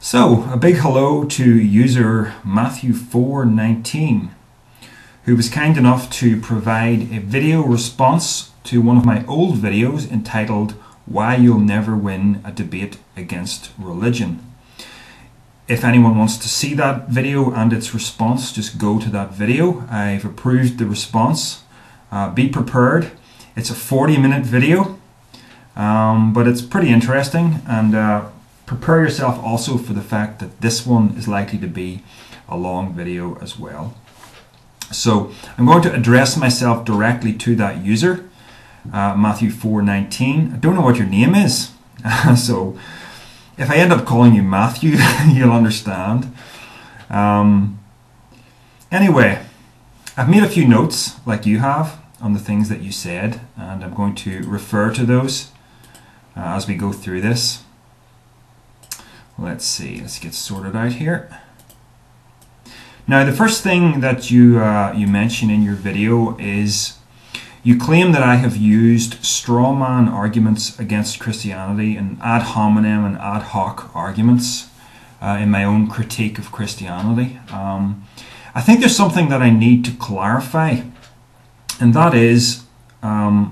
So, a big hello to user Matthew419, who was kind enough to provide a video response to one of my old videos entitled Why You'll Never Win a Debate Against Religion. If anyone wants to see that video and its response, just go to that video. I've approved the response. Be prepared. It's a 40-minute video, but it's pretty interesting, and prepare yourself also for the fact that this one is likely to be a long video as well. So I'm going to address myself directly to that user, Matthew419. I don't know what your name is, so if I end up calling you Matthew, you'll understand. Anyway, I've made a few notes like you have on the things that you said, and I'm going to refer to those as we go through this. Let's see, let's get sorted out here. Now, the first thing that you mention in your video is you claim that I have used strawman arguments against Christianity and ad hominem and ad hoc arguments in my own critique of Christianity. I think there's something that I need to clarify, and that is the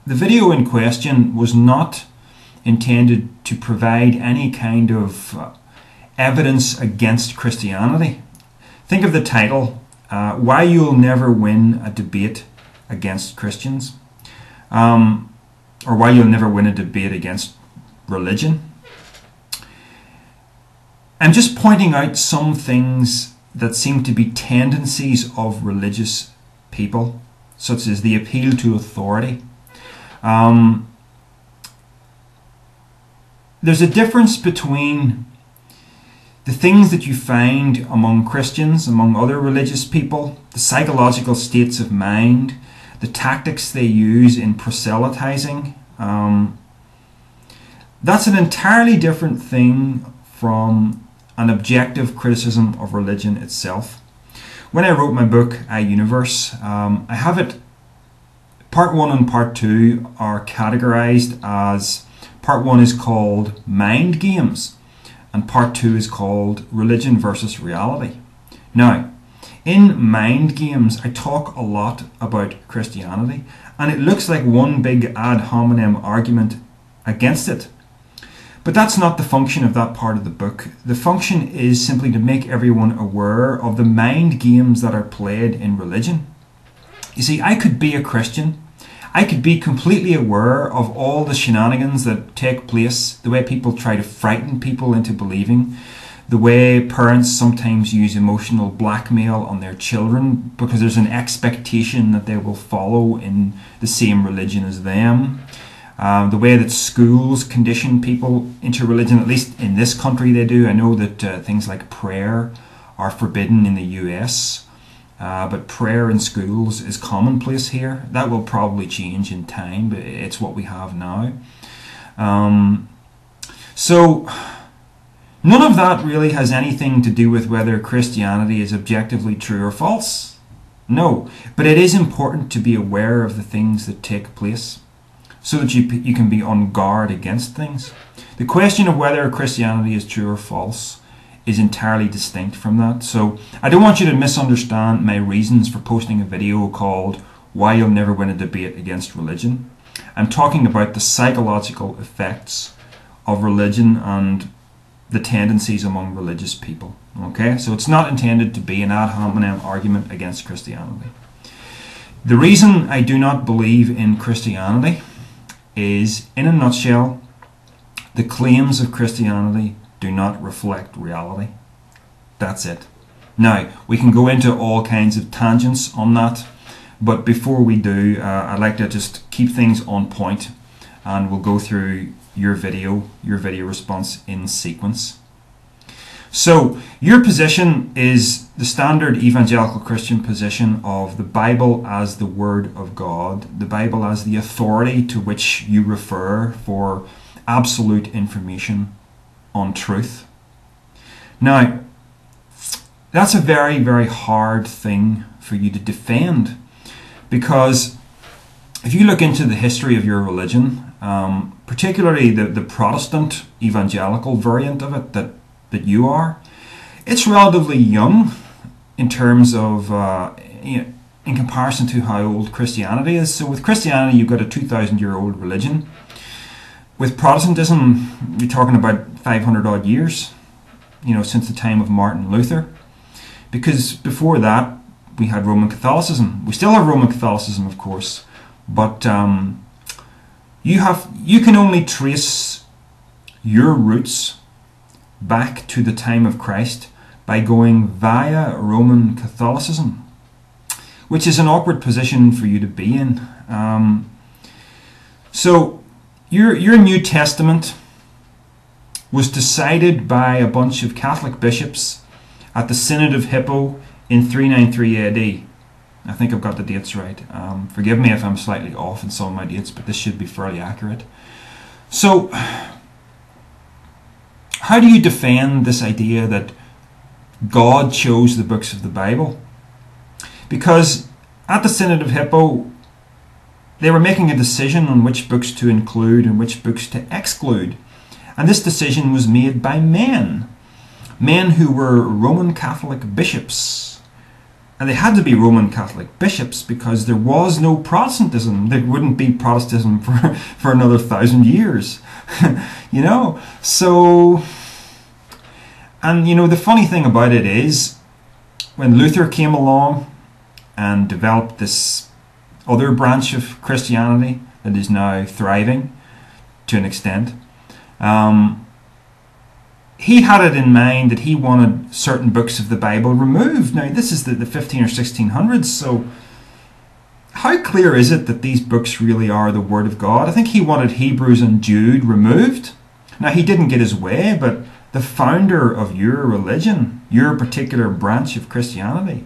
video in question was not intended to provide any kind of evidence against Christianity. Think of the title, Why You'll Never Win a Debate Against Christians, or Why You'll Never Win a Debate Against Religion. I'm just pointing out some things that seem to be tendencies of religious people, such as the appeal to authority. There's a difference between the things that you find among Christians, among other religious people, the psychological states of mind, the tactics they use in proselytizing. That's an entirely different thing from an objective criticism of religion itself. When I wrote my book, iUniverse, I have it, part 1 and part 2 are categorized as part 1 is called Mind Games, and part 2 is called Religion versus Reality. Now, in Mind Games, I talk a lot about Christianity, and it looks like one big ad hominem argument against it. But that's not the function of that part of the book. The function is simply to make everyone aware of the mind games that are played in religion. You see, I could be a Christian. I could be completely aware of all the shenanigans that take place, the way people try to frighten people into believing, the way parents sometimes use emotional blackmail on their children because there's an expectation that they will follow in the same religion as them, the way that schools condition people into religion, at least in this country they do. I know that things like prayer are forbidden in the US. But prayer in schools is commonplace here. That will probably change in time, but it's what we have now. So none of that really has anything to do with whether Christianity is objectively true or false. No, but it is important to be aware of the things that take place so that you can be on guard against things. The question of whether Christianity is true or false is entirely distinct from that. So I don't want you to misunderstand my reasons for posting a video called Why You'll Never Win a Debate Against Religion. I'm talking about the psychological effects of religion and the tendencies among religious people. Okay, so it's not intended to be an ad hominem argument against Christianity. The reason I do not believe in Christianity is, in a nutshell, the claims of Christianity do not reflect reality. That's it. Now, we can go into all kinds of tangents on that, but before we do, I'd like to just keep things on point, and we'll go through your video response in sequence. So, your position is the standard evangelical Christian position of the Bible as the Word of God, the Bible as the authority to which you refer for absolute information on truth. Now, that's a very, very hard thing for you to defend, because if you look into the history of your religion, particularly the Protestant evangelical variant of it that that you are. It's relatively young in terms of, in comparison to how old Christianity is. So with Christianity, you've got a 2,000-year-old religion. With Protestantism, you're talking about 500 odd years, since the time of Martin Luther. Because before that, we had Roman Catholicism. We still have Roman Catholicism, of course, but you can only trace your roots back to the time of Christ by going via Roman Catholicism, which is an awkward position for you to be in. So your New Testament was decided by a bunch of Catholic bishops at the Synod of Hippo in 393 AD. I think I've got the dates right. Forgive me if I'm slightly off in some of my dates, but this should be fairly accurate. So, how do you defend this idea that God chose the books of the Bible? Because at the Synod of Hippo, they were making a decision on which books to include and which books to exclude. And this decision was made by men who were Roman Catholic bishops. And they had to be Roman Catholic bishops because there was no Protestantism. There wouldn't be Protestantism for another 1,000 years. So, and the funny thing about it is, when Luther came along and developed this other branch of Christianity that is now thriving to an extent, he had it in mind that he wanted certain books of the Bible removed. Now, this is the 15 or 1600s, so how clear is it that these books really are the Word of God? I think he wanted Hebrews and Jude removed. Now, he didn't get his way, but the founder of your religion, your particular branch of Christianity,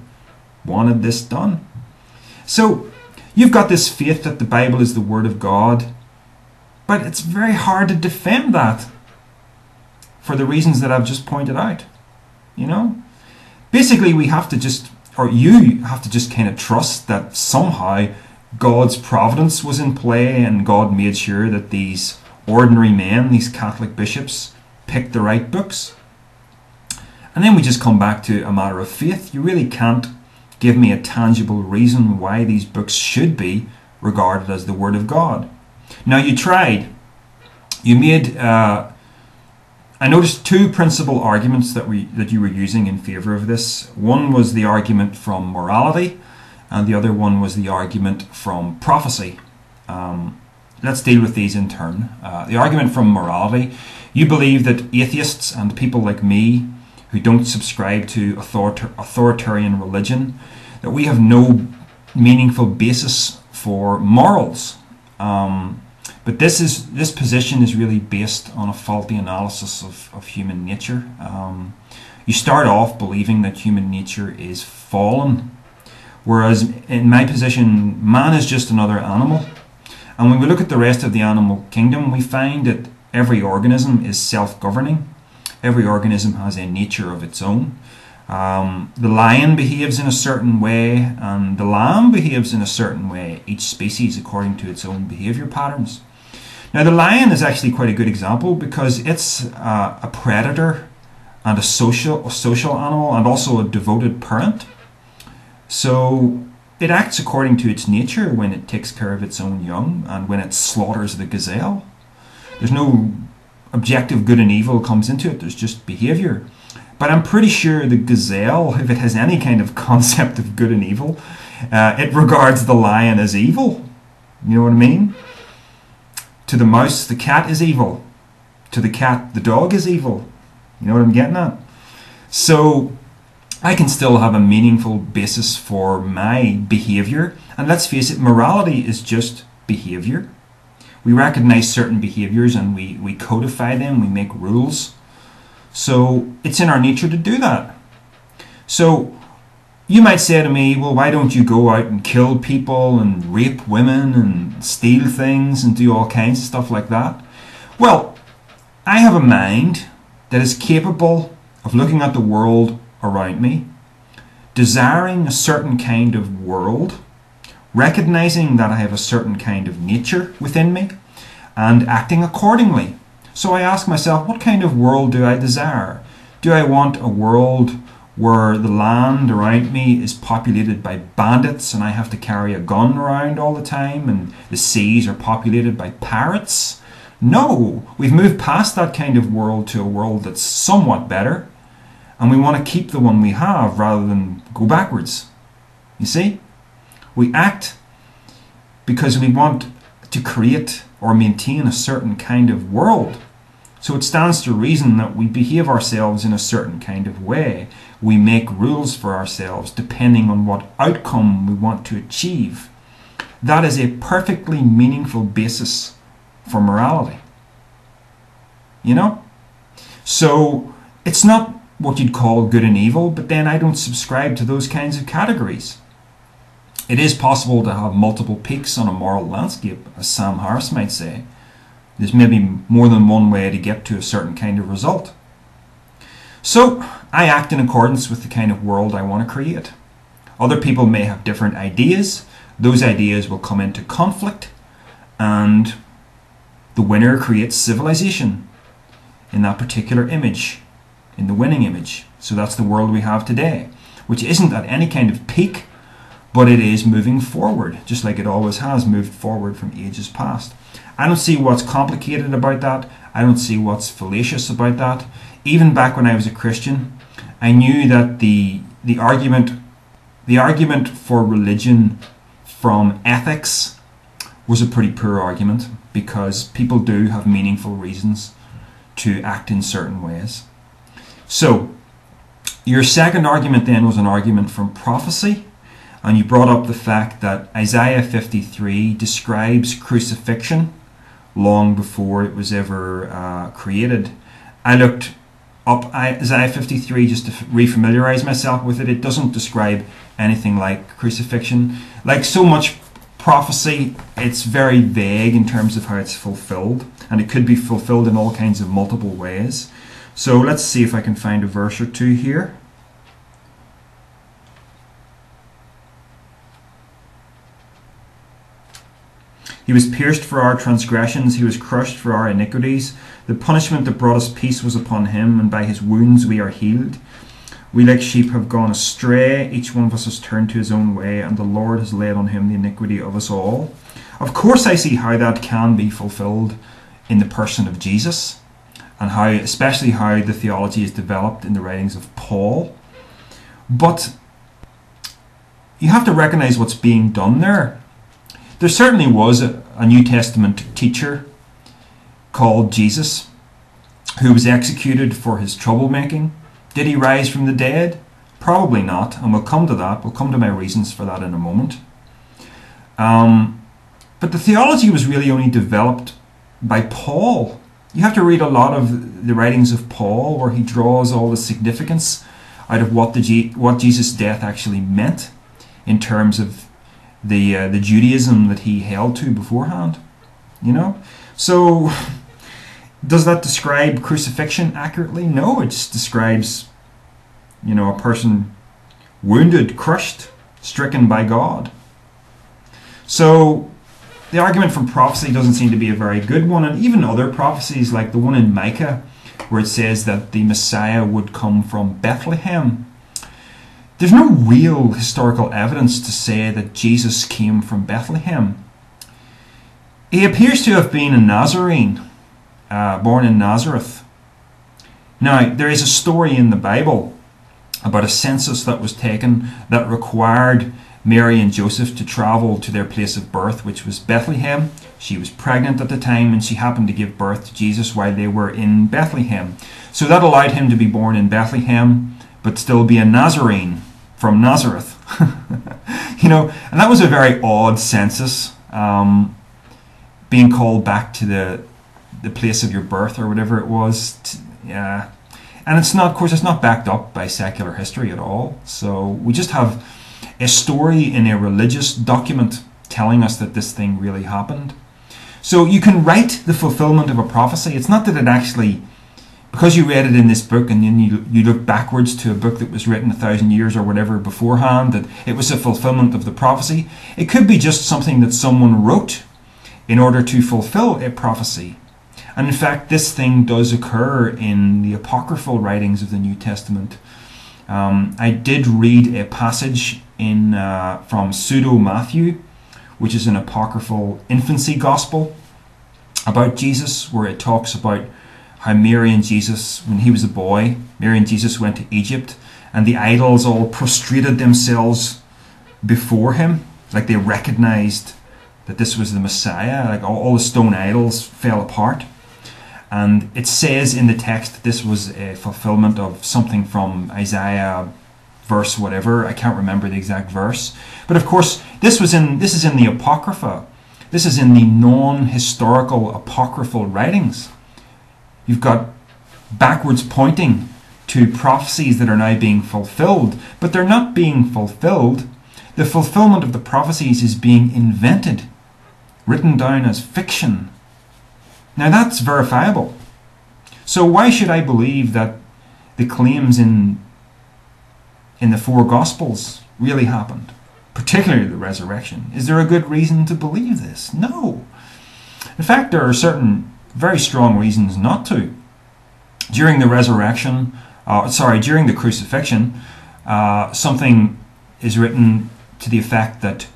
wanted this done. So, you've got this faith that the Bible is the Word of God, but it's very hard to defend that for the reasons that I've just pointed out. Basically, we have to just, or you have to just kind of trust that somehow God's providence was in play and God made sure that these ordinary men, these Catholic bishops, picked the right books. And then we just come back to a matter of faith. You really can't give me a tangible reason why these books should be regarded as the Word of God. Now, you tried. You made, I noticed two principal arguments that you were using in favour of this. One was the argument from morality, and the other one was the argument from prophecy. Let's deal with these in turn. The argument from morality. You believe that atheists and people like me who don't subscribe to authoritarian religion, that we have no meaningful basis for morals. But this position is really based on a faulty analysis of human nature. You start off believing that human nature is fallen, whereas in my position, man is just another animal. And when we look at the rest of the animal kingdom, we find that every organism is self-governing. Every organism has a nature of its own. The lion behaves in a certain way, and the lamb behaves in a certain way, each species according to its own behaviour patterns. Now, the lion is actually quite a good example because it's a predator and a social animal, and also a devoted parent. So it acts according to its nature when it takes care of its own young and when it slaughters the gazelle. There's no objective good and evil comes into it, there's just behaviour. But I'm pretty sure the gazelle, if it has any kind of concept of good and evil, it regards the lion as evil. You know what I mean? To the mouse, the cat is evil. To the cat, the dog is evil. You know what I'm getting at? So I can still have a meaningful basis for my behaviour. And let's face it, morality is just behaviour. We recognize certain behaviours and we codify them, we make rules. So it's in our nature to do that. So you might say to me, well, why don't you go out and kill people and rape women and steal things and do all kinds of stuff like that? Well, I have a mind that is capable of looking at the world around me, desiring a certain kind of world, recognizing that I have a certain kind of nature within me, and acting accordingly. So I ask myself, what kind of world do I desire? Do I want a world where the land around me is populated by bandits and I have to carry a gun around all the time, and the seas are populated by pirates? No, we've moved past that kind of world to a world that's somewhat better, and we want to keep the one we have rather than go backwards. You see? We act because we want to create or maintain a certain kind of world. So it stands to reason that we behave ourselves in a certain kind of way. We make rules for ourselves depending on what outcome we want to achieve. That is a perfectly meaningful basis for morality. You know? So it's not what you'd call good and evil, but then I don't subscribe to those kinds of categories. It is possible to have multiple peaks on a moral landscape, as Sam Harris might say. There's maybe more than one way to get to a certain kind of result. So I act in accordance with the kind of world I want to create. Other people may have different ideas. Those ideas will come into conflict, and the winner creates civilization in that particular image, in the winning image. So that's the world we have today, which isn't at any kind of peak, but it is moving forward, just like it always has moved forward from ages past. I don't see what's complicated about that. I don't see what's fallacious about that. Even back when I was a Christian, I knew that the argument for religion from ethics was a pretty poor argument, because people do have meaningful reasons to act in certain ways. So your second argument then was an argument from prophecy, and you brought up the fact that Isaiah 53 describes crucifixion long before it was ever created. I looked up Isaiah 53 just to refamiliarize myself with it. It doesn't describe anything like crucifixion. Like so much prophecy, it's very vague in terms of how it's fulfilled, and it could be fulfilled in all kinds of multiple ways. So let's see if I can find a verse or two here. He was pierced for our transgressions, he was crushed for our iniquities. The punishment that brought us peace was upon him, and by his wounds we are healed. We like sheep have gone astray, each one of us has turned to his own way, and the Lord has laid on him the iniquity of us all. Of course I see how that can be fulfilled in the person of Jesus, and how, especially how the theology is developed in the writings of Paul. But you have to recognize what's being done there. There certainly was a New Testament teacher called Jesus who was executed for his troublemaking. Did he rise from the dead? Probably not, and we'll come to that. We'll come to my reasons for that in a moment. But the theology was really only developed by Paul. You have to read a lot of the writings of Paul where he draws all the significance out of what Jesus' death actually meant in terms of the Judaism that he held to beforehand, you know. So does that describe crucifixion accurately? No, it just describes, you know, a person wounded, crushed, stricken by God. So the argument from prophecy doesn't seem to be a very good one, and even other prophecies like the one in Micah where it says that the Messiah would come from Bethlehem. There's no real historical evidence to say that Jesus came from Bethlehem. He appears to have been a Nazarene, born in Nazareth. Now, there is a story in the Bible about a census that was taken that required Mary and Joseph to travel to their place of birth, which was Bethlehem. She was pregnant at the time, and she happened to give birth to Jesus while they were in Bethlehem. So that allowed him to be born in Bethlehem, but still be a Nazarene from Nazareth. You know, and that was a very odd census, being called back to the place of your birth or whatever it was. Yeah, and it's not, of course, it's not backed up by secular history at all. So we just have a story in a religious document telling us that this thing really happened. So you can write the fulfillment of a prophecy. It's not that it actually, because you read it in this book and then you look backwards to a book that was written 1,000 years or whatever beforehand, that it was a fulfillment of the prophecy. It could be just something that someone wrote in order to fulfill a prophecy. And in fact, this thing does occur in the apocryphal writings of the New Testament. I did read a passage from Pseudo-Matthew, which is an apocryphal infancy gospel about Jesus, where it talks about how Mary and Jesus, when he was a boy, Mary and Jesus went to Egypt, and the idols all prostrated themselves before him, like they recognized that this was the Messiah. Like all the stone idols fell apart. And it says in the text that this was a fulfillment of something from Isaiah verse whatever. I can't remember the exact verse. But of course, this is in the Apocrypha. This is in the non-historical apocryphal writings. You've got backwards pointing to prophecies that are now being fulfilled, but they're not being fulfilled. The fulfillment of the prophecies is being invented, written down as fiction. Now that's verifiable. So why should I believe that the claims in the four Gospels really happened, particularly the resurrection? Is there a good reason to believe this? No. In fact, there are certain very strong reasons not to. During the during the crucifixion, something is written to the effect that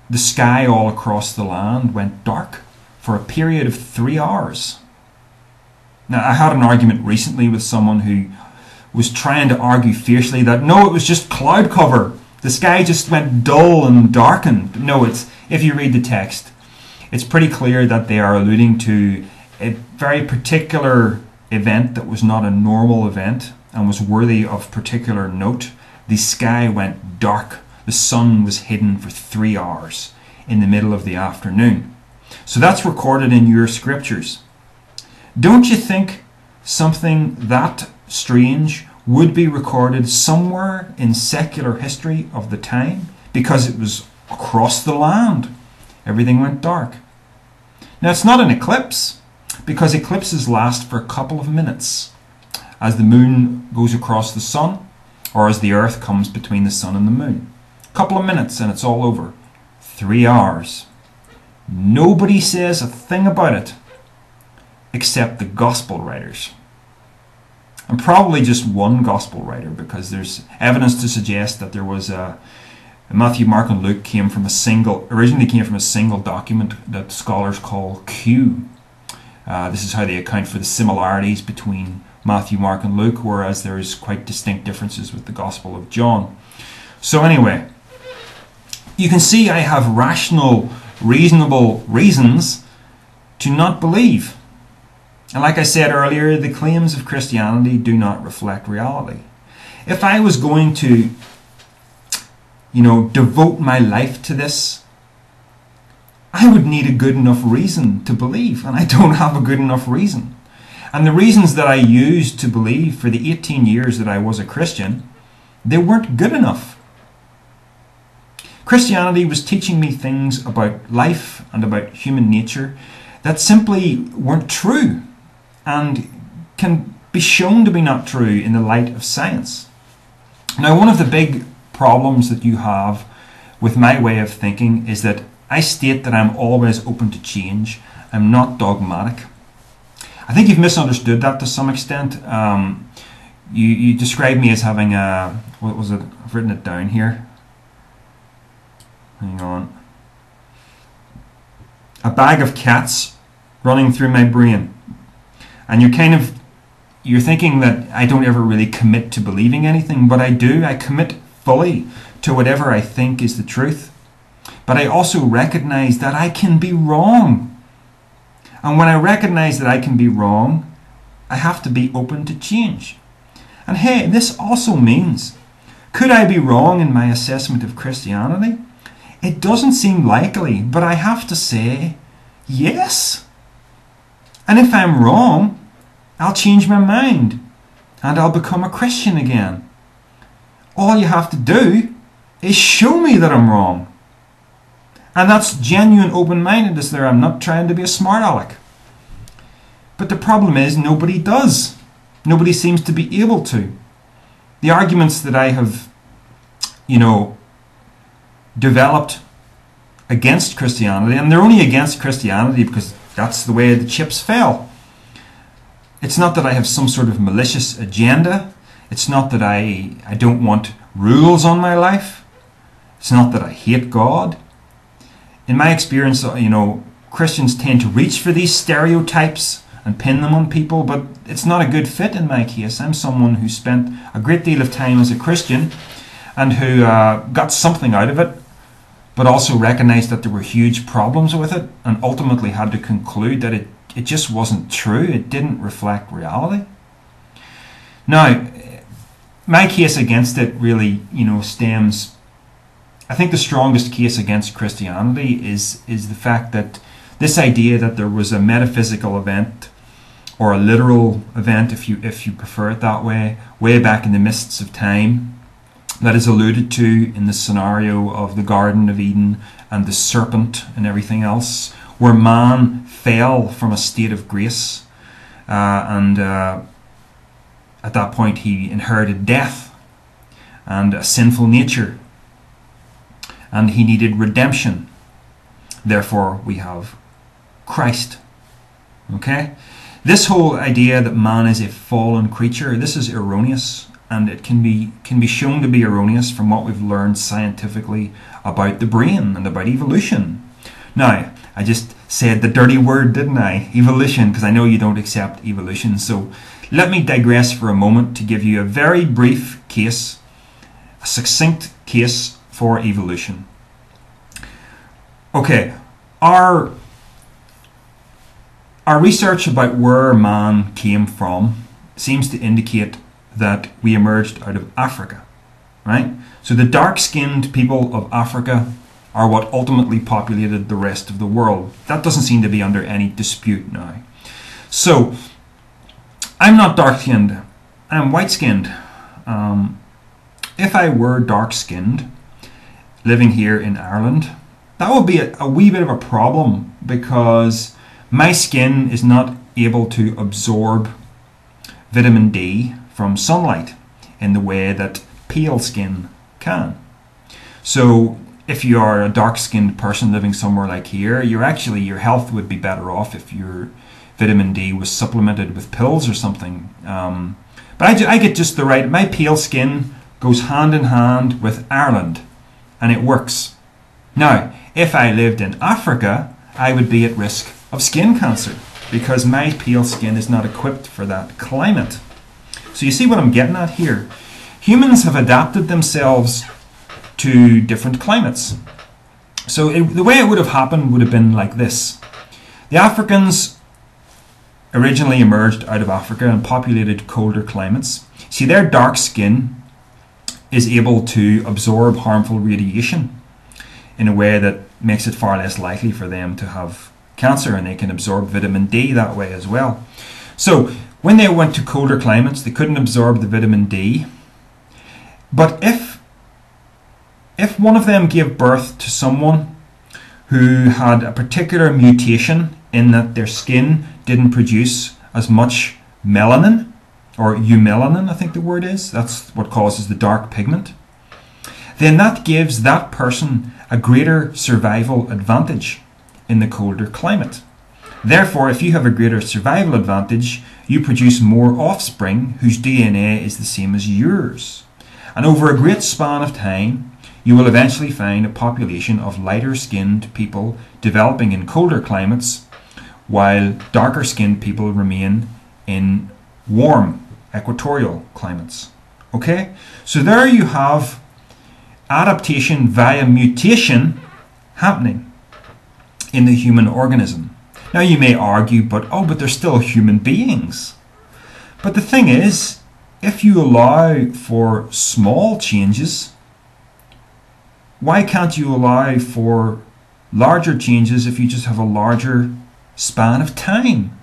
the sky all across the land went dark for a period of 3 hours. Now, I had an argument recently with someone who was trying to argue fiercely that no, it was just cloud cover. The sky just went dull and darkened. No, if you read the text, it's pretty clear that they are alluding to a very particular event that was not a normal event and was worthy of particular note. The sky went dark. The sun was hidden for 3 hours in the middle of the afternoon. So that's recorded in your scriptures. Don't you think something that strange would be recorded somewhere in secular history of the time? Because it was across the land. Everything went dark. Now it's not an eclipse, because eclipses last for a couple of minutes as the moon goes across the sun, or as the earth comes between the sun and the moon. A couple of minutes and it's all over. 3 hours. Nobody says a thing about it except the gospel writers. And probably just one gospel writer, because there's evidence to suggest that there was Matthew, Mark and Luke originally came from a single document that scholars call Q. This is how they account for the similarities between Matthew, Mark and Luke, whereas there is quite distinct differences with the Gospel of John. So anyway, you can see I have rational, reasonable reasons to not believe. And like I said earlier, the claims of Christianity do not reflect reality. If I was going to, devote my life to this, I would need a good enough reason to believe, and I don't have a good enough reason. And the reasons that I used to believe for the 18 years that I was a Christian, they weren't good enough. Christianity was teaching me things about life and about human nature that simply weren't true and can be shown to be not true in the light of science. Now, one of the big problems that you have with my way of thinking is that I state that I'm always open to change. I'm not dogmatic. I think you've misunderstood that to some extent. You described me as having what was it? I've written it down here. Hang on. A bag of cats running through my brain. And you're thinking that I don't ever really commit to believing anything, but I do. I commit fully to whatever I think is the truth. But I also recognize that I can be wrong. And when I recognize that I can be wrong, I have to be open to change. And hey, this also means, could I be wrong in my assessment of Christianity? It doesn't seem likely, but I have to say, yes. And if I'm wrong, I'll change my mind and I'll become a Christian again. All you have to do is show me that I'm wrong. And that's genuine open-mindedness there. I'm not trying to be a smart aleck. But the problem is nobody does. Nobody seems to be able to. The arguments that I have, developed against Christianity, and they're only against Christianity because that's the way the chips fell. It's not that I have some sort of malicious agenda. It's not that I don't want rules on my life. It's not that I hate God. In my experience, Christians tend to reach for these stereotypes and pin them on people, but it's not a good fit in my case. I'm someone who spent a great deal of time as a Christian and who got something out of it, but also recognized that there were huge problems with it and ultimately had to conclude that it just wasn't true. It didn't reflect reality. Now, my case against it really, stems, I think the strongest case against Christianity is the fact that this idea that there was a metaphysical event, or a literal event if you prefer it that way back in the mists of time, that is alluded to in the scenario of the Garden of Eden and the serpent and everything else, where man fell from a state of grace, and at that point he inherited death and a sinful nature, and he needed redemption. Therefore we have Christ. Okay? This whole idea that man is a fallen creature, this is erroneous, and it can be shown to be erroneous from what we've learned scientifically about the brain and about evolution. Now, I just said the dirty word, didn't I? Evolution, because I know you don't accept evolution. So let me digress for a moment to give you a very brief case, a succinct case for evolution. Okay, our research about where man came from seems to indicate that we emerged out of Africa, right? So the dark-skinned people of Africa are what ultimately populated the rest of the world. That doesn't seem to be under any dispute now. So I'm not dark-skinned, I'm white-skinned. If I were dark-skinned, living here in Ireland, that would be a wee bit of a problem, because my skin is not able to absorb vitamin D from sunlight in the way that pale skin can. So if you are a dark-skinned person living somewhere like here, your health would be better off if your vitamin D was supplemented with pills or something. But I get just the right, my pale skin goes hand in hand with Ireland, and it works. Now, if I lived in Africa, I would be at risk of skin cancer, because my pale skin is not equipped for that climate. So you see what I'm getting at here? Humans have adapted themselves to different climates. So the way it would have happened would have been like this. The Africans originally emerged out of Africa and populated colder climates. See, their dark skin is able to absorb harmful radiation in a way that makes it far less likely for them to have cancer, and they can absorb vitamin D that way as well. So when they went to colder climates, they couldn't absorb the vitamin D. But if one of them gave birth to someone who had a particular mutation in that their skin didn't produce as much melanin, or eumelanin, I think the word is, that's what causes the dark pigment, then that gives that person a greater survival advantage in the colder climate. Therefore, if you have a greater survival advantage, you produce more offspring whose DNA is the same as yours. And over a great span of time, you will eventually find a population of lighter skinned people developing in colder climates, while darker skinned people remain in warm equatorial climates. Okay? So there you have adaptation via mutation happening in the human organism. Now you may argue, but they're still human beings. But the thing is, if you allow for small changes, why can't you allow for larger changes if you just have a larger span of time?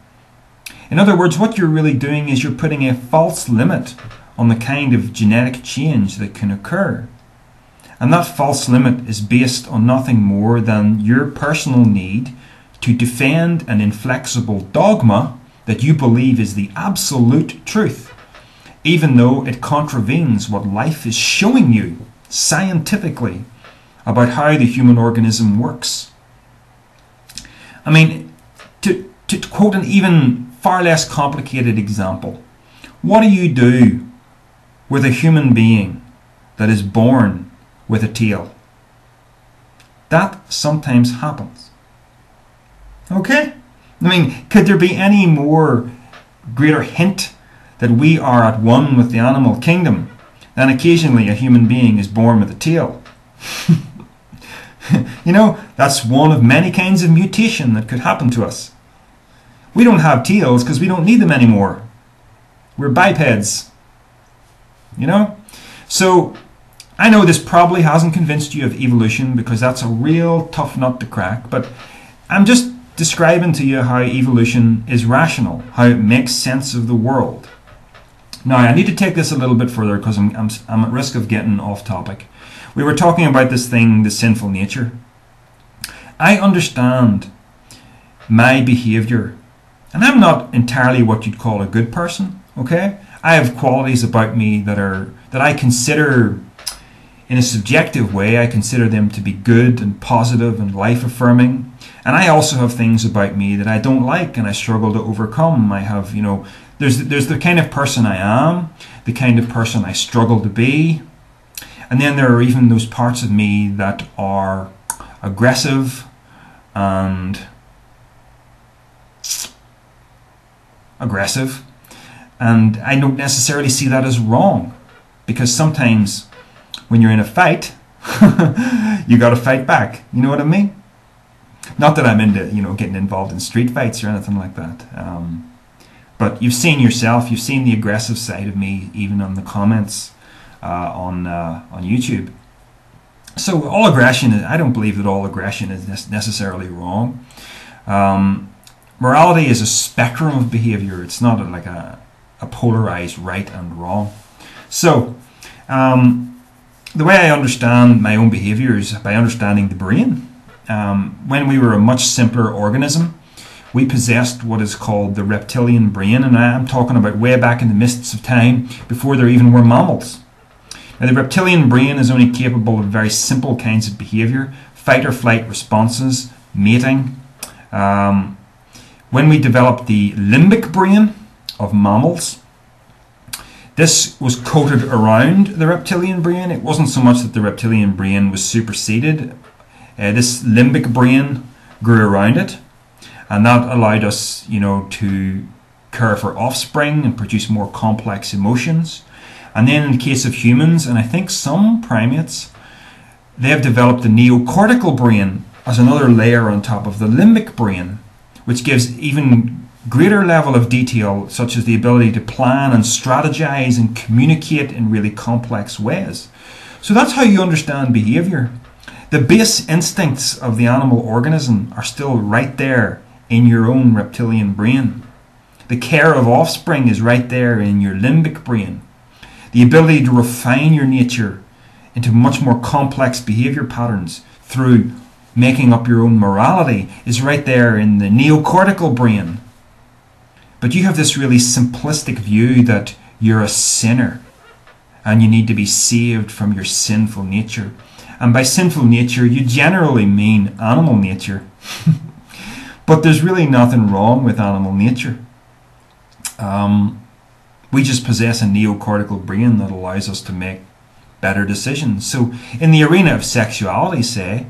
In other words, what you're really doing is you're putting a false limit on the kind of genetic change that can occur. And that false limit is based on nothing more than your personal need to defend an inflexible dogma that you believe is the absolute truth, even though it contravenes what life is showing you scientifically about how the human organism works. I mean, to To quote an even far less complicated example, what do you do with a human being that is born with a tail? That sometimes happens. Okay? I mean, could there be any more greater hint that we are at one with the animal kingdom than occasionally a human being is born with a tail? You know, that's one of many kinds of mutation that could happen to us. We don't have tails because we don't need them anymore. We're bipeds. You know? So, I know this probably hasn't convinced you of evolution because that's a real tough nut to crack, but I'm just describing to you how evolution is rational, how it makes sense of the world. Now, I need to take this a little bit further because I'm at risk of getting off topic. We were talking about this thing, the sinful nature. I understand my behavior, and I'm not entirely what you'd call a good person, okay? I have qualities about me that I consider, in a subjective way, I consider them to be good and positive and life-affirming. And I also have things about me that I don't like and I struggle to overcome. I have, you know, there's the kind of person I am, the kind of person I struggle to be. And then there are even those parts of me that are aggressive and and I don't necessarily see that as wrong, because sometimes when you're in a fight you got to fight back, you know what I mean? Not that I'm into, you know, getting involved in street fights or anything like that, but you've seen yourself, you've seen the aggressive side of me even on the comments on YouTube. So all aggression, I don't believe that all aggression is necessarily wrong. Morality is a spectrum of behavior. It's not like a polarized right and wrong. So the way I understand my own behavior is by understanding the brain. When we were a much simpler organism, we possessed what is called the reptilian brain, and I'm talking about way back in the mists of time before there even were mammals. Now, the reptilian brain is only capable of very simple kinds of behavior: fight or flight responses, mating. When we developed the limbic brain of mammals, this was coated around the reptilian brain. It wasn't so much that the reptilian brain was superseded. This limbic brain grew around it, and that allowed us, you know, to care for offspring and produce more complex emotions. And then in the case of humans, and I think some primates, they have developed the neocortical brain as another layer on top of the limbic brain, which gives even greater level of detail, such as the ability to plan and strategize and communicate in really complex ways. So that's how you understand behavior. The base instincts of the animal organism are still right there in your own reptilian brain. The care of offspring is right there in your limbic brain. The ability to refine your nature into much more complex behavior patterns through making up your own morality is right there in the neocortical brain. But you have this really simplistic view that you're a sinner and you need to be saved from your sinful nature. And by sinful nature, you generally mean animal nature. But there's really nothing wrong with animal nature. We just possess a neocortical brain that allows us to make better decisions. So in the arena of sexuality, say,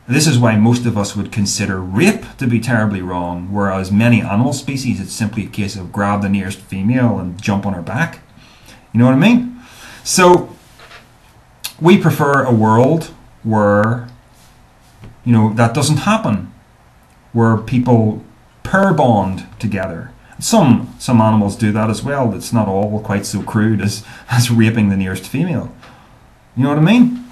this is why most of us would consider rape to be terribly wrong, whereas many animal species, it's simply a case of grab the nearest female and jump on her back. You know what I mean? So we prefer a world where, you know, that doesn't happen, where people pair bond together. Some animals do that as well. It's not all quite so crude as raping the nearest female. You know what I mean?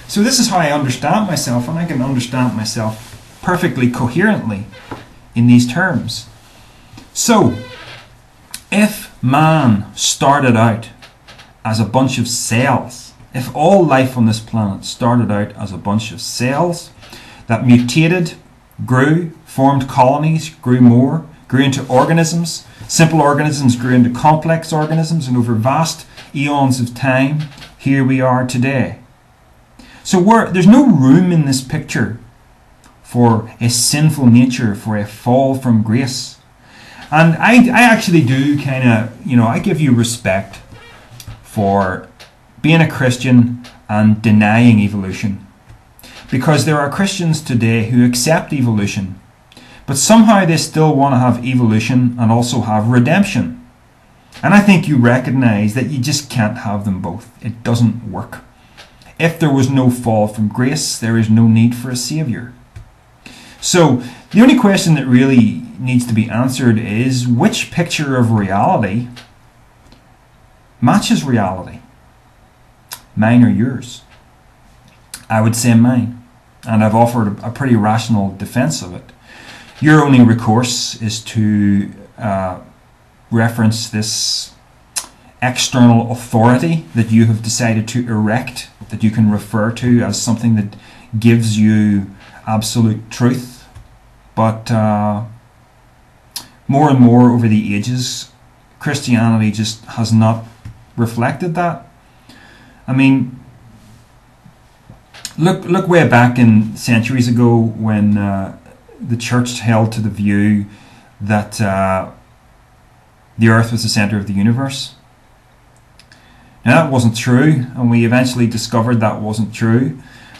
So this is how I understand myself, and I can understand myself perfectly coherently in these terms. So, if man started out as a bunch of cells, if all life on this planet started out as a bunch of cells that mutated, grew, formed colonies, grew more, grew into organisms, simple organisms grew into complex organisms, and over vast eons of time, here we are today. So there's no room in this picture for a sinful nature, for a fall from grace, And I actually do kind of, I give you respect for being a Christian and denying evolution. Because there are Christians today who accept evolution, but somehow they still want to have evolution and also have redemption. And I think you recognize that you just can't have them both. It doesn't work. If there was no fall from grace, there is no need for a Saviour. So the only question that really needs to be answered is, which picture of reality matches reality? Mine or yours? I would say mine. And I've offered a pretty rational defense of it. Your only recourse is to reference this external authority that you have decided to erect, that you can refer to as something that gives you absolute truth. But more and more over the ages, Christianity just has not reflected that. I mean, look way back in centuries ago when the church held to the view that the earth was the centre of the universe. Now that wasn't true, and we eventually discovered that wasn't true,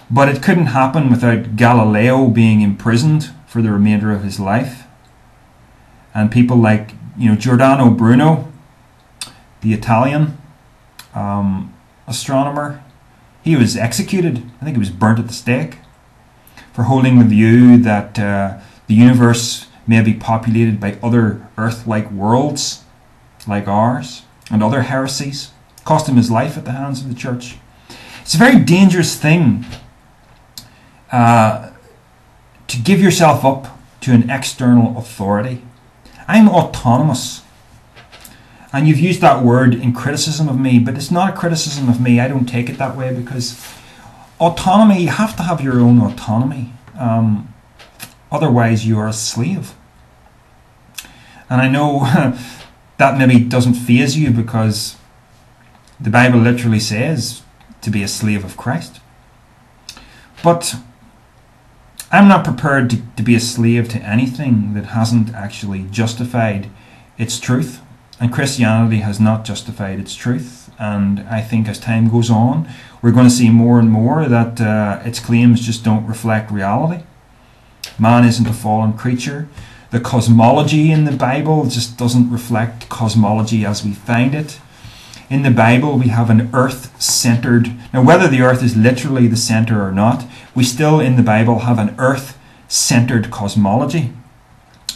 but it couldn't happen without Galileo being imprisoned for the remainder of his life, and people like Giordano Bruno, the Italian astronomer. He was executed. I think he was burnt at the stake for holding the view that the universe may be populated by other Earth-like worlds like ours, and other heresies. Cost him his life at the hands of the church. It's a very dangerous thing to give yourself up to an external authority. I'm autonomous. And you've used that word in criticism of me, but it's not a criticism of me. I don't take it that way, because autonomy, you have to have your own autonomy. Otherwise, you are a slave. And I know that maybe doesn't faze you, because the Bible literally says to be a slave of Christ. But I'm not prepared to be a slave to anything that hasn't actually justified its truth. And Christianity has not justified its truth. And I think as time goes on, we're going to see more and more that its claims just don't reflect reality. Man isn't a fallen creature. The cosmology in the Bible just doesn't reflect cosmology as we find it. In the Bible, we have an earth-centered... Now, whether the earth is literally the center or not, we still, in the Bible, have an earth-centered cosmology.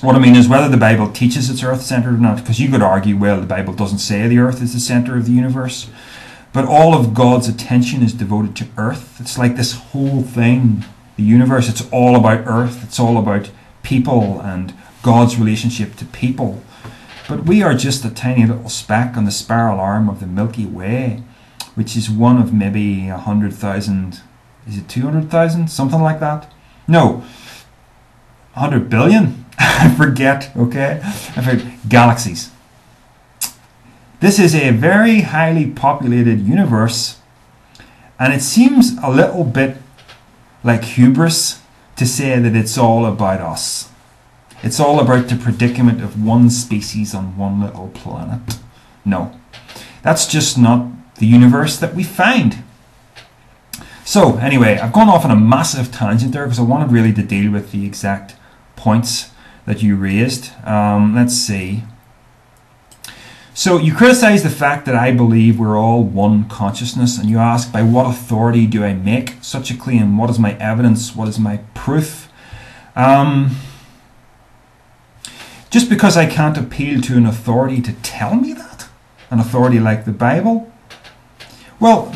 What I mean is whether the Bible teaches it's earth-centered or not, because you could argue, well, the Bible doesn't say the earth is the center of the universe, but all of God's attention is devoted to earth. It's like this whole thing, the universe, it's all about earth, it's all about people and God's relationship to people. But we are just a tiny little speck on the spiral arm of the Milky Way, which is one of maybe 100,000, is it 200,000? Something like that? No, 100 billion? I forget, okay? I forget, galaxies. This is a very highly populated universe, and it seems a little bit like hubris to say that it's all about us. It's all about the predicament of one species on one little planet. No, that's just not the universe that we find. So anyway, I've gone off on a massive tangent there because I wanted really to deal with the exact points that you raised. Let's see. So you criticize the fact that I believe we're all one consciousness, and you ask, by what authority do I make such a claim? What is my evidence? What is my proof? Just because I can't appeal to an authority to tell me that, an authority like the Bible? Well,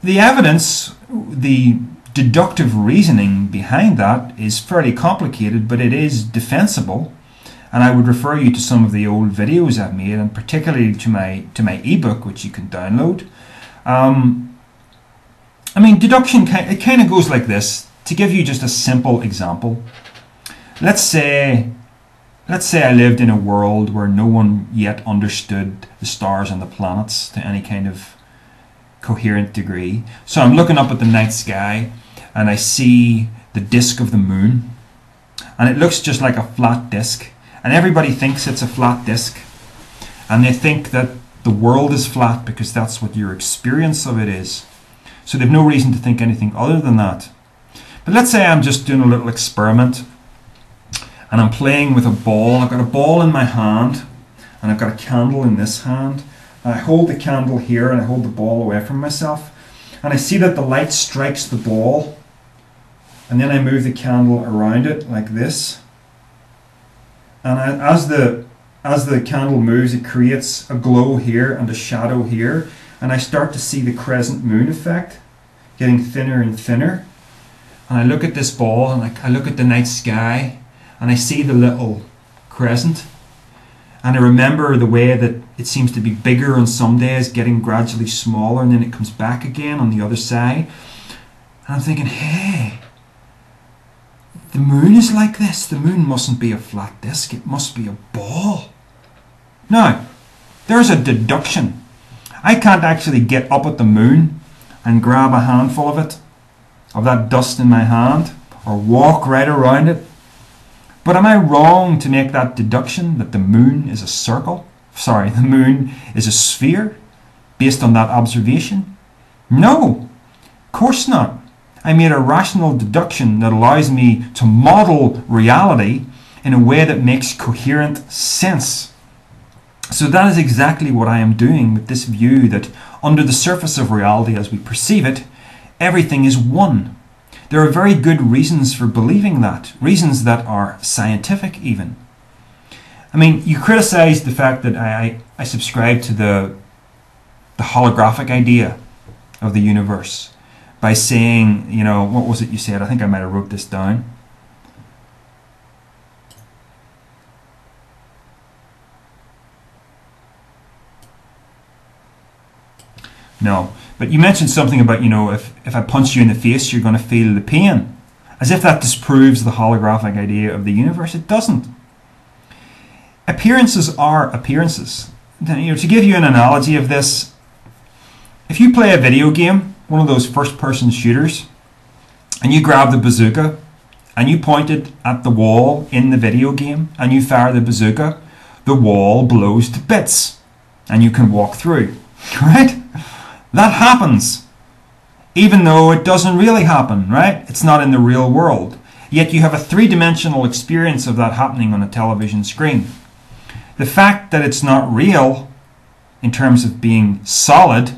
the evidence, the deductive reasoning behind that is fairly complicated, but it is defensible. And I would refer you to some of the old videos I've made, and particularly to my ebook, which you can download. I mean, deduction, it kind of goes like this. To give you just a simple example, let's say I lived in a world where no one yet understood the stars and the planets to any kind of coherent degree. So I'm looking up at the night sky and I see the disk of the moon, and it looks just like a flat disk. And everybody thinks it's a flat disk. And they think that the world is flat because that's what your experience of it is. So they've no reason to think anything other than that. But let's say I'm just doing a little experiment and I'm playing with a ball. I've got a ball in my hand and I've got a candle in this hand. And I hold the candle here and I hold the ball away from myself. And I see that the light strikes the ball. And then I move the candle around it like this. And as the candle moves, it creates a glow here and a shadow here. And I start to see the crescent moon effect getting thinner and thinner. And I look at this ball and I look at the night sky and I see the little crescent. And I remember the way that it seems to be bigger on some days, getting gradually smaller, and then it comes back again on the other side. And I'm thinking, hey, the moon is like this. The moon mustn't be a flat disk. It must be a ball. Now, there's a deduction. I can't actually get up at the moon and grab a handful of it, of that dust in my hand, or walk right around it. But am I wrong to make that deduction that the moon is a circle? Sorry, the moon is a sphere based on that observation? No, of course not. I made a rational deduction that allows me to model reality in a way that makes coherent sense. So that is exactly what I am doing with this view that under the surface of reality as we perceive it, everything is one. There are very good reasons for believing that, reasons that are scientific even. I mean, you criticize the fact that I subscribe to the holographic idea of the universe by saying, you know, what was it you said? I think I might have wrote this down. No, but you mentioned something about, you know, if I punch you in the face, you're going to feel the pain. As if that disproves the holographic idea of the universe. It doesn't. Appearances are appearances. You know, to give you an analogy of this, if you play a video game, one of those first-person shooters, and you grab the bazooka, and you point it at the wall in the video game, and you fire the bazooka, the wall blows to bits, and you can walk through, right? That happens, even though it doesn't really happen, right? It's not in the real world. Yet you have a three-dimensional experience of that happening on a television screen. The fact that it's not real, in terms of being solid,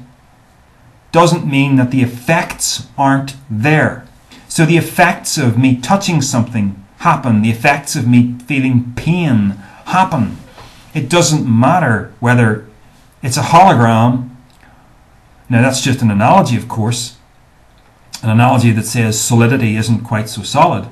doesn't mean that the effects aren't there. So the effects of me touching something happen. The effects of me feeling pain happen. It doesn't matter whether it's a hologram. Now that's just an analogy, of course. An analogy that says solidity isn't quite so solid.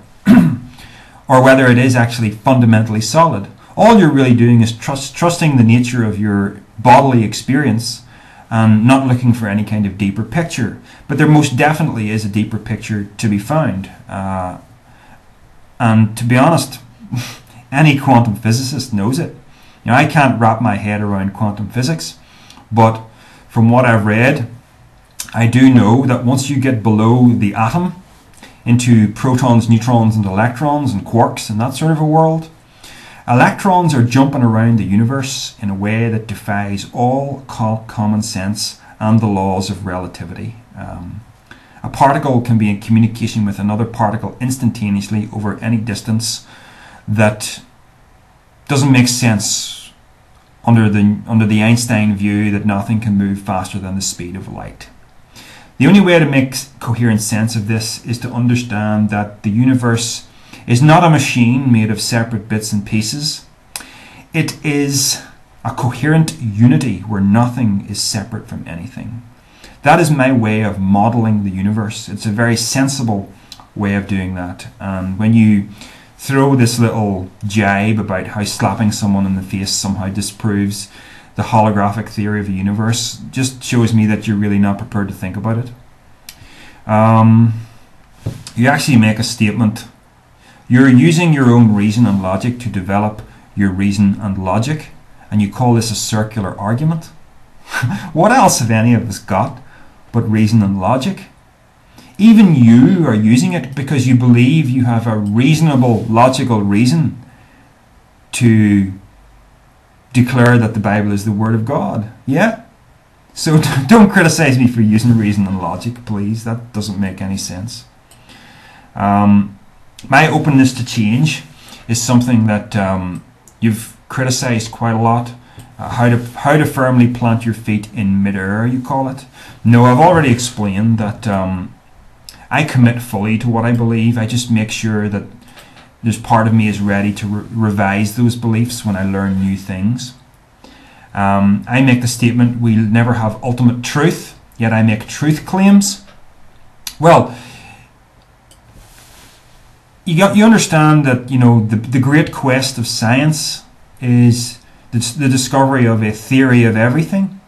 Or whether it is actually fundamentally solid. All you're really doing is trusting the nature of your bodily experience and not looking for any kind of deeper picture. But there most definitely is a deeper picture to be found. And to be honest, any quantum physicist knows it. You know, I can't wrap my head around quantum physics, but from what I've read, I do know that once you get below the atom, into protons, neutrons, and electrons, and quarks, and that sort of a world, electrons are jumping around the universe in a way that defies all common sense and the laws of relativity. A particle can be in communication with another particle instantaneously over any distance that doesn't make sense under the Einstein view that nothing can move faster than the speed of light. The only way to make coherent sense of this is to understand that the universe is not a machine made of separate bits and pieces. It is a coherent unity where nothing is separate from anything. That is my way of modeling the universe. It's a very sensible way of doing that. And when you throw this little jibe about how slapping someone in the face somehow disproves the holographic theory of the universe, just shows me that you're really not prepared to think about it. You actually make a statement. You're using your own reason and logic to develop your reason and logic, and you call this a circular argument? What else have any of us got but reason and logic? Even you are using it because you believe you have a reasonable, logical reason to declare that the Bible is the Word of God. Yeah? So don't criticize me for using reason and logic, please. That doesn't make any sense. My openness to change is something that you've criticized quite a lot. How to firmly plant your feet in mid-air, you call it. No, I've already explained that I commit fully to what I believe. I just make sure that there's part of me is ready to revise those beliefs when I learn new things. I make the statement, we'll never have ultimate truth, yet I make truth claims. Well, you understand that, you know, the great quest of science is the discovery of a theory of everything,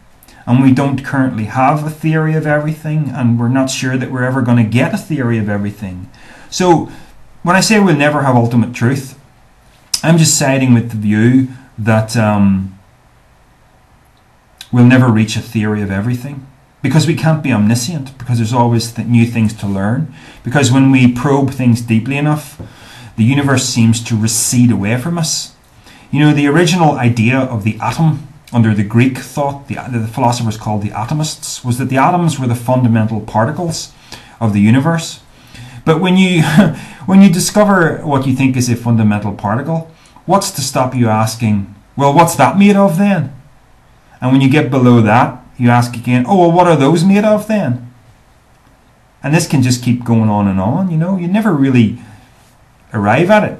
and we don't currently have a theory of everything, and we're not sure that we're ever going to get a theory of everything. So when I say we'll never have ultimate truth, I'm just siding with the view that we'll never reach a theory of everything, because we can't be omniscient, because there's always new things to learn, because when we probe things deeply enough, the universe seems to recede away from us. You know, the original idea of the atom under the Greek thought, the philosophers called the atomists, was that the atoms were the fundamental particles of the universe. But when you when you discover what you think is a fundamental particle, what's to stop you asking, well, what's that made of then? And when you get below that, you ask again, oh, well, what are those made of then? And this can just keep going on and on, you know. You never really arrive at it.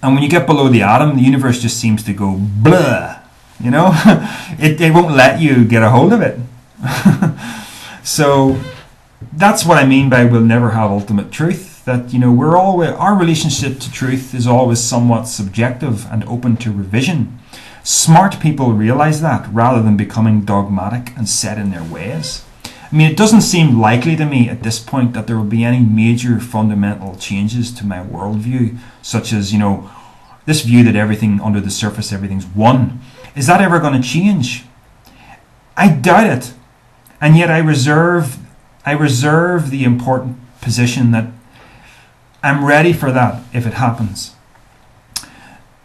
And when you get below the atom, the universe just seems to go blah, you know. it won't let you get a hold of it. So that's what I mean by we'll never have ultimate truth. That, you know, our relationship to truth is always somewhat subjective and open to revision. Smart people realize that, rather than becoming dogmatic and set in their ways. I mean, it doesn't seem likely to me at this point that there will be any major fundamental changes to my worldview, such as, you know, this view that everything under the surface, everything's one. Is that ever going to change? I doubt it. And yet I reserve the important position that I'm ready for that if it happens.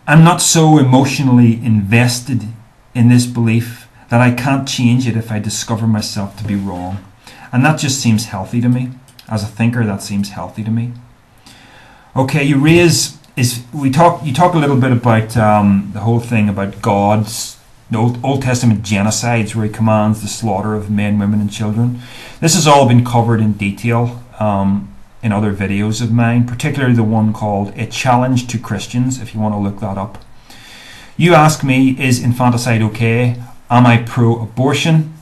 I'm not so emotionally invested in this belief that I can't change it if I discover myself to be wrong. And that just seems healthy to me. As a thinker, that seems healthy to me. Okay, you talk a little bit about the whole thing about God's Old Testament genocides, where he commands the slaughter of men, women and children. This has all been covered in detail in other videos of mine, particularly the one called A Challenge to Christians, if you want to look that up. You ask me, is infanticide okay? Am I pro-abortion?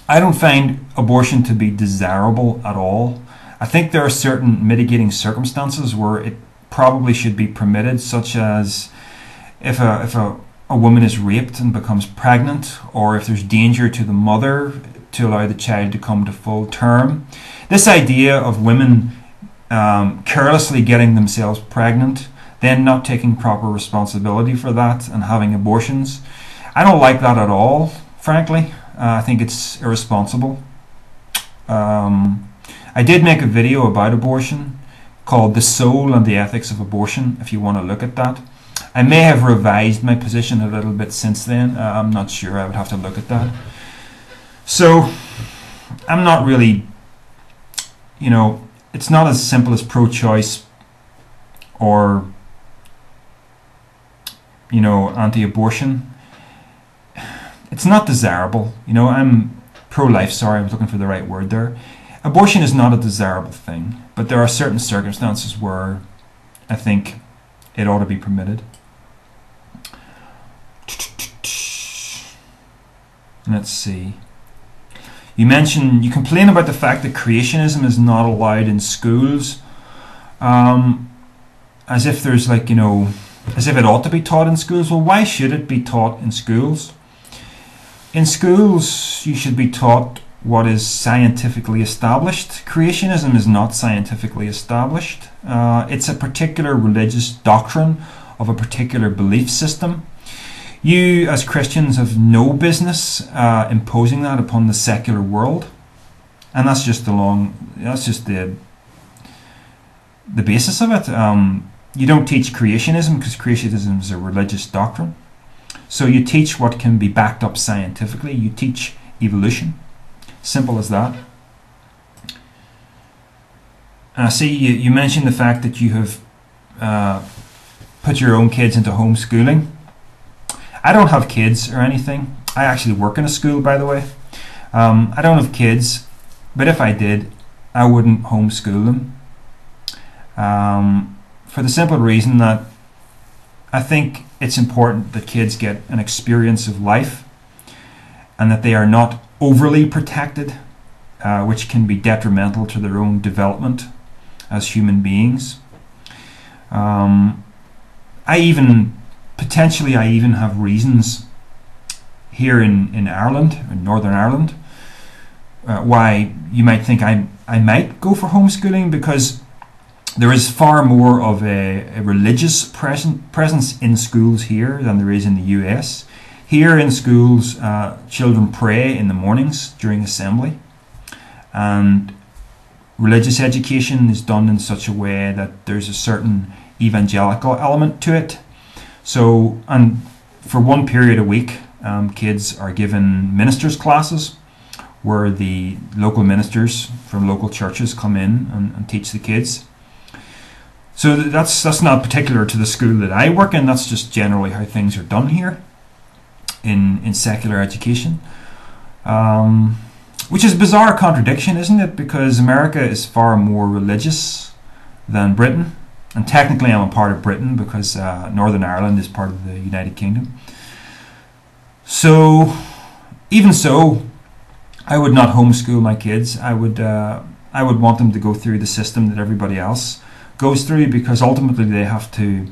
I don't find abortion to be desirable at all. I think there are certain mitigating circumstances where it probably should be permitted, such as if a woman is raped and becomes pregnant, or if there's danger to the mother, to allow the child to come to full term. This idea of women carelessly getting themselves pregnant, then not taking proper responsibility for that and having abortions, I don't like that at all, frankly. I think it's irresponsible. I did make a video about abortion called The Soul and the Ethics of Abortion, if you want to look at that. I may have revised my position a little bit since then. I'm not sure. I would have to look at that. So, I'm not really, you know, it's not as simple as pro-choice or, you know, anti-abortion. It's not desirable. You know, I'm pro-life, sorry, I was looking for the right word there. Abortion is not a desirable thing, but there are certain circumstances where I think it ought to be permitted. Let's see. You complain about the fact that creationism is not allowed in schools, as if there's like, you know, as if it ought to be taught in schools. Well, why should it be taught in schools? In schools, you should be taught what is scientifically established. Creationism is not scientifically established. It's a particular religious doctrine of a particular belief system. You, as Christians, have no business imposing that upon the secular world, and that's just the basis of it. You don't teach creationism because creationism is a religious doctrine. So you teach what can be backed up scientifically. You teach evolution. Simple as that. See, you mentioned the fact that you have put your own kids into homeschooling. I don't have kids or anything. I actually work in a school, by the way. I don't have kids, but if I did, I wouldn't homeschool them. For the simple reason that I think it's important that kids get an experience of life and that they are not overly protected, which can be detrimental to their own development as human beings. I even have reasons here in Ireland, in Northern Ireland, why you might think I might go for homeschooling, because there is far more of a religious presence in schools here than there is in the US. Here in schools, children pray in the mornings during assembly, and religious education is done in such a way that there's a certain evangelical element to it. So, and for one period a week, kids are given ministers' classes where the local ministers from local churches come in and teach the kids. So that's not particular to the school that I work in. That's just generally how things are done here in secular education, which is a bizarre contradiction, isn't it? Because America is far more religious than Britain, and technically I'm a part of Britain because Northern Ireland is part of the United Kingdom. So even so, I would not homeschool my kids. I would want them to go through the system that everybody else goes through, because ultimately they have to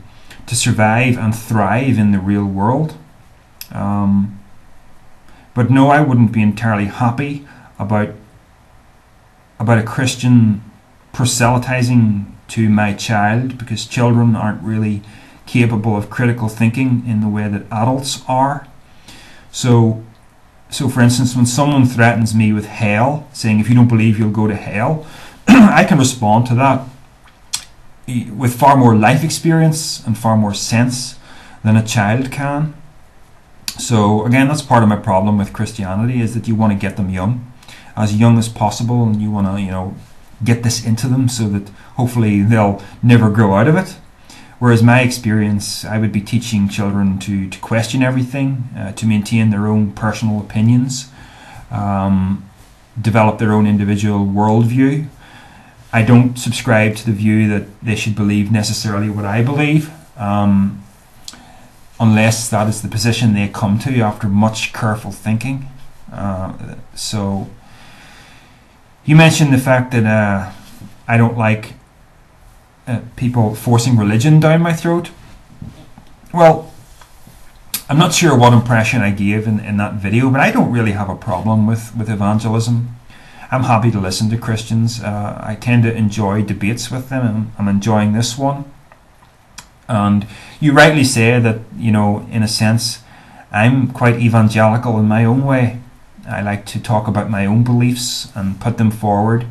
survive and thrive in the real world. But no, I wouldn't be entirely happy about a Christian proselytizing to my child, because children aren't really capable of critical thinking in the way that adults are. So for instance, when someone threatens me with hell, saying if you don't believe you'll go to hell, I can respond to that with far more life experience and far more sense than a child can. So again, that's part of my problem with Christianity, is that you want to get them young as possible, and you want to, get this into them so that hopefully they'll never grow out of it. Whereas my experience, I would be teaching children to question everything, to maintain their own personal opinions, develop their own individual worldview. I don't subscribe to the view that they should believe necessarily what I believe, unless that is the position they come to after much careful thinking. So you mentioned the fact that I don't like people forcing religion down my throat. Well, I'm not sure what impression I gave in that video, but I don't really have a problem with evangelism. I'm happy to listen to Christians. I tend to enjoy debates with them, and I'm enjoying this one. And you rightly say that, in a sense, I'm quite evangelical in my own way. I like to talk about my own beliefs and put them forward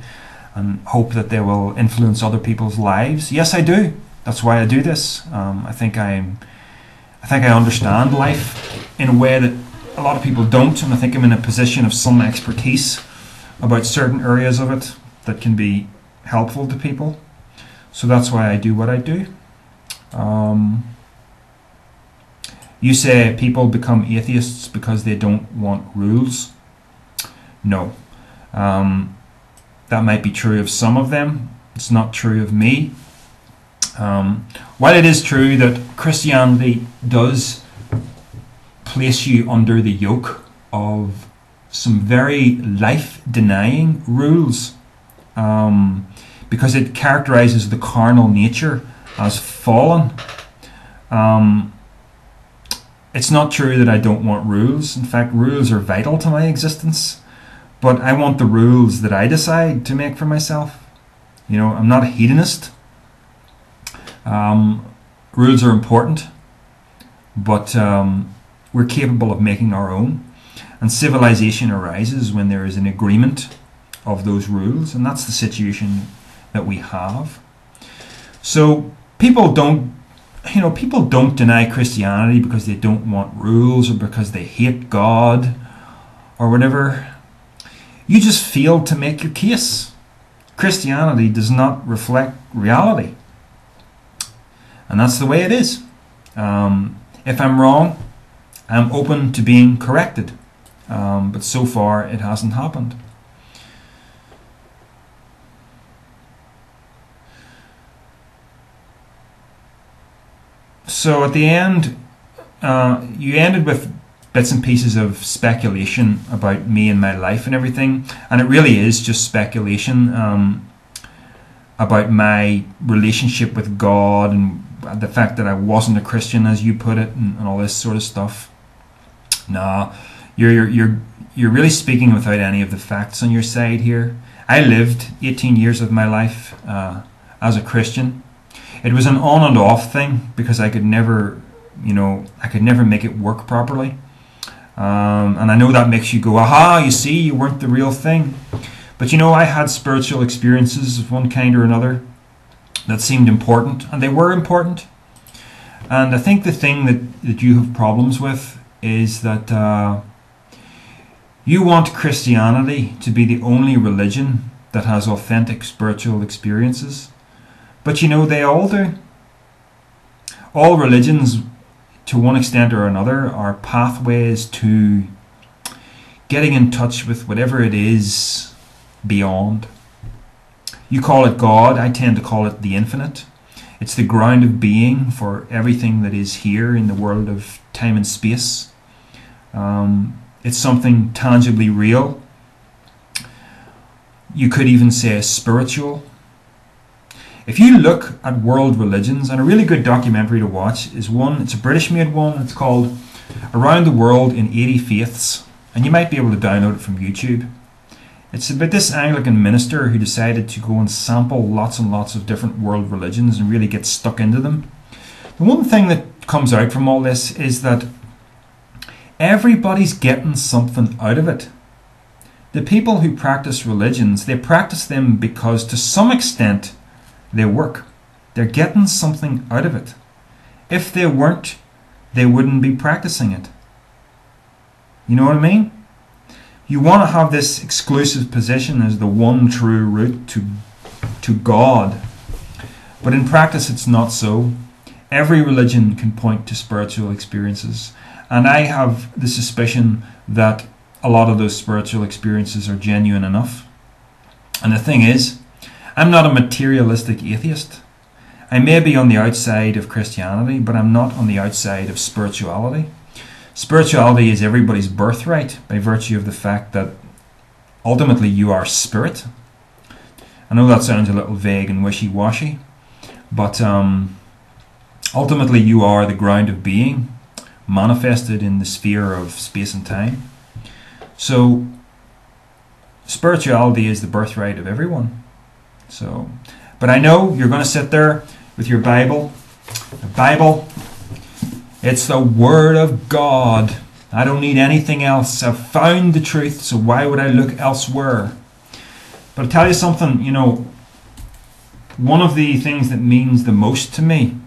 and hope that they will influence other people's lives. Yes, I do. That's why I do this. I think I understand life in a way that a lot of people don't, and I think I'm in a position of some expertise about certain areas of it that can be helpful to people. So that's why I do what I do. You say people become atheists because they don't want rules. No. That might be true of some of them. It's not true of me. While it is true that Christianity does place you under the yoke of some very life-denying rules, because it characterizes the carnal nature as fallen. It's not true that I don't want rules. In fact, rules are vital to my existence. But I want the rules that I decide to make for myself. I'm not a hedonist. Rules are important, but we're capable of making our own. And civilization arises when there is an agreement of those rules, and that's the situation that we have. So People don't, people don't deny Christianity because they don't want rules or because they hate God or whatever. You just failed to make your case. Christianity does not reflect reality. And that's the way it is. If I'm wrong, I'm open to being corrected. But so far, it hasn't happened. So at the end, you ended with bits and pieces of speculation about me and my life and everything. And it really is just speculation about my relationship with God and the fact that I wasn't a Christian, as you put it, and all this sort of stuff. Nah, you're really speaking without any of the facts on your side here. I lived 18 years of my life as a Christian. It was an on and off thing because I could never, make it work properly. And I know that makes you go, aha, you see, you weren't the real thing. But I had spiritual experiences of one kind or another that seemed important, and they were important. And I think the thing that you have problems with is that you want Christianity to be the only religion that has authentic spiritual experiences. But they all do. All religions, to one extent or another, are pathways to getting in touch with whatever it is beyond. You call it God, I tend to call it the infinite. It's the ground of being for everything that is here in the world of time and space. It's something tangibly real. You could even say spiritual. If you look at world religions, and a really good documentary to watch is one, it's a British made one, it's called Around the World in 80 Faiths, and you might be able to download it from YouTube. It's about this Anglican minister who decided to go and sample lots and lots of different world religions and really get stuck into them. The one thing that comes out from all this is that everybody's getting something out of it. The people who practice religions, they practice them because to some extent they work. They're getting something out of it. If they weren't, they wouldn't be practicing it. You know what I mean? You want to have this exclusive position as the one true route to God. But in practice it's not so. Every religion can point to spiritual experiences. And I have the suspicion that a lot of those spiritual experiences are genuine enough. And the thing is, I'm not a materialistic atheist. I may be on the outside of Christianity, but I'm not on the outside of spirituality. Spirituality is everybody's birthright by virtue of the fact that ultimately you are spirit. I know that sounds a little vague and wishy-washy, but ultimately you are the ground of being, manifested in the sphere of space and time. So spirituality is the birthright of everyone. So, but I know you're going to sit there with your Bible. The Bible, it's the Word of God. I don't need anything else. I've found the truth, so why would I look elsewhere? But I'll tell you something, one of the things that means the most to me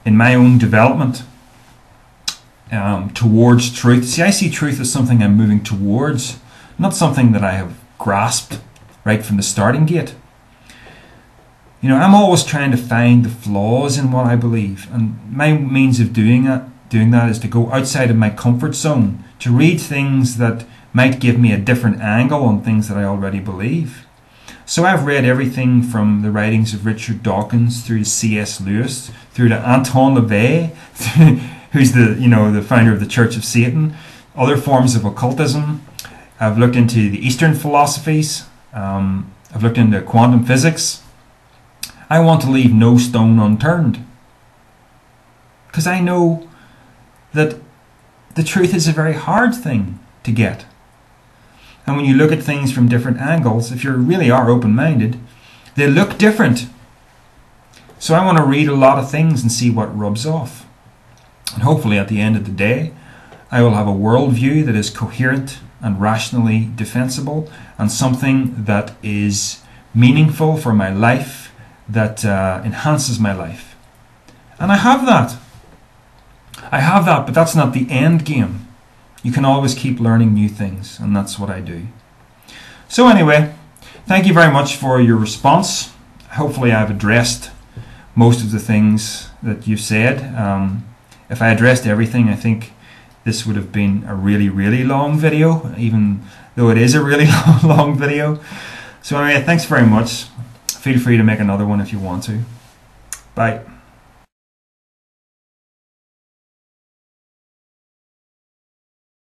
in my own development towards truth. See, I see truth as something I'm moving towards, not something that I have grasped right from the starting gate. I'm always trying to find the flaws in what I believe, and my means of doing that is to go outside of my comfort zone, to read things that might give me a different angle on things that I already believe. So I've read everything from the writings of Richard Dawkins through to C.S. Lewis, through to Anton LaVey, who's the founder of the Church of Satan, other forms of occultism. I've looked into the Eastern philosophies. I've looked into quantum physics. I want to leave no stone unturned, because I know that the truth is a very hard thing to get. And when you look at things from different angles, if you really are open-minded, they look different. So I want to read a lot of things and see what rubs off. And hopefully at the end of the day, I will have a worldview that is coherent and rationally defensible, and something that is meaningful for my life that enhances my life. And I have that. But that's not the end game. You can always keep learning new things, and that's what I do. So anyway, thank you very much for your response. Hopefully I've addressed most of the things that you've said. If I addressed everything, I think this would have been a really, really long video, even though it is a really long video. So anyway, thanks very much. Feel free to make another one if you want to. Bye.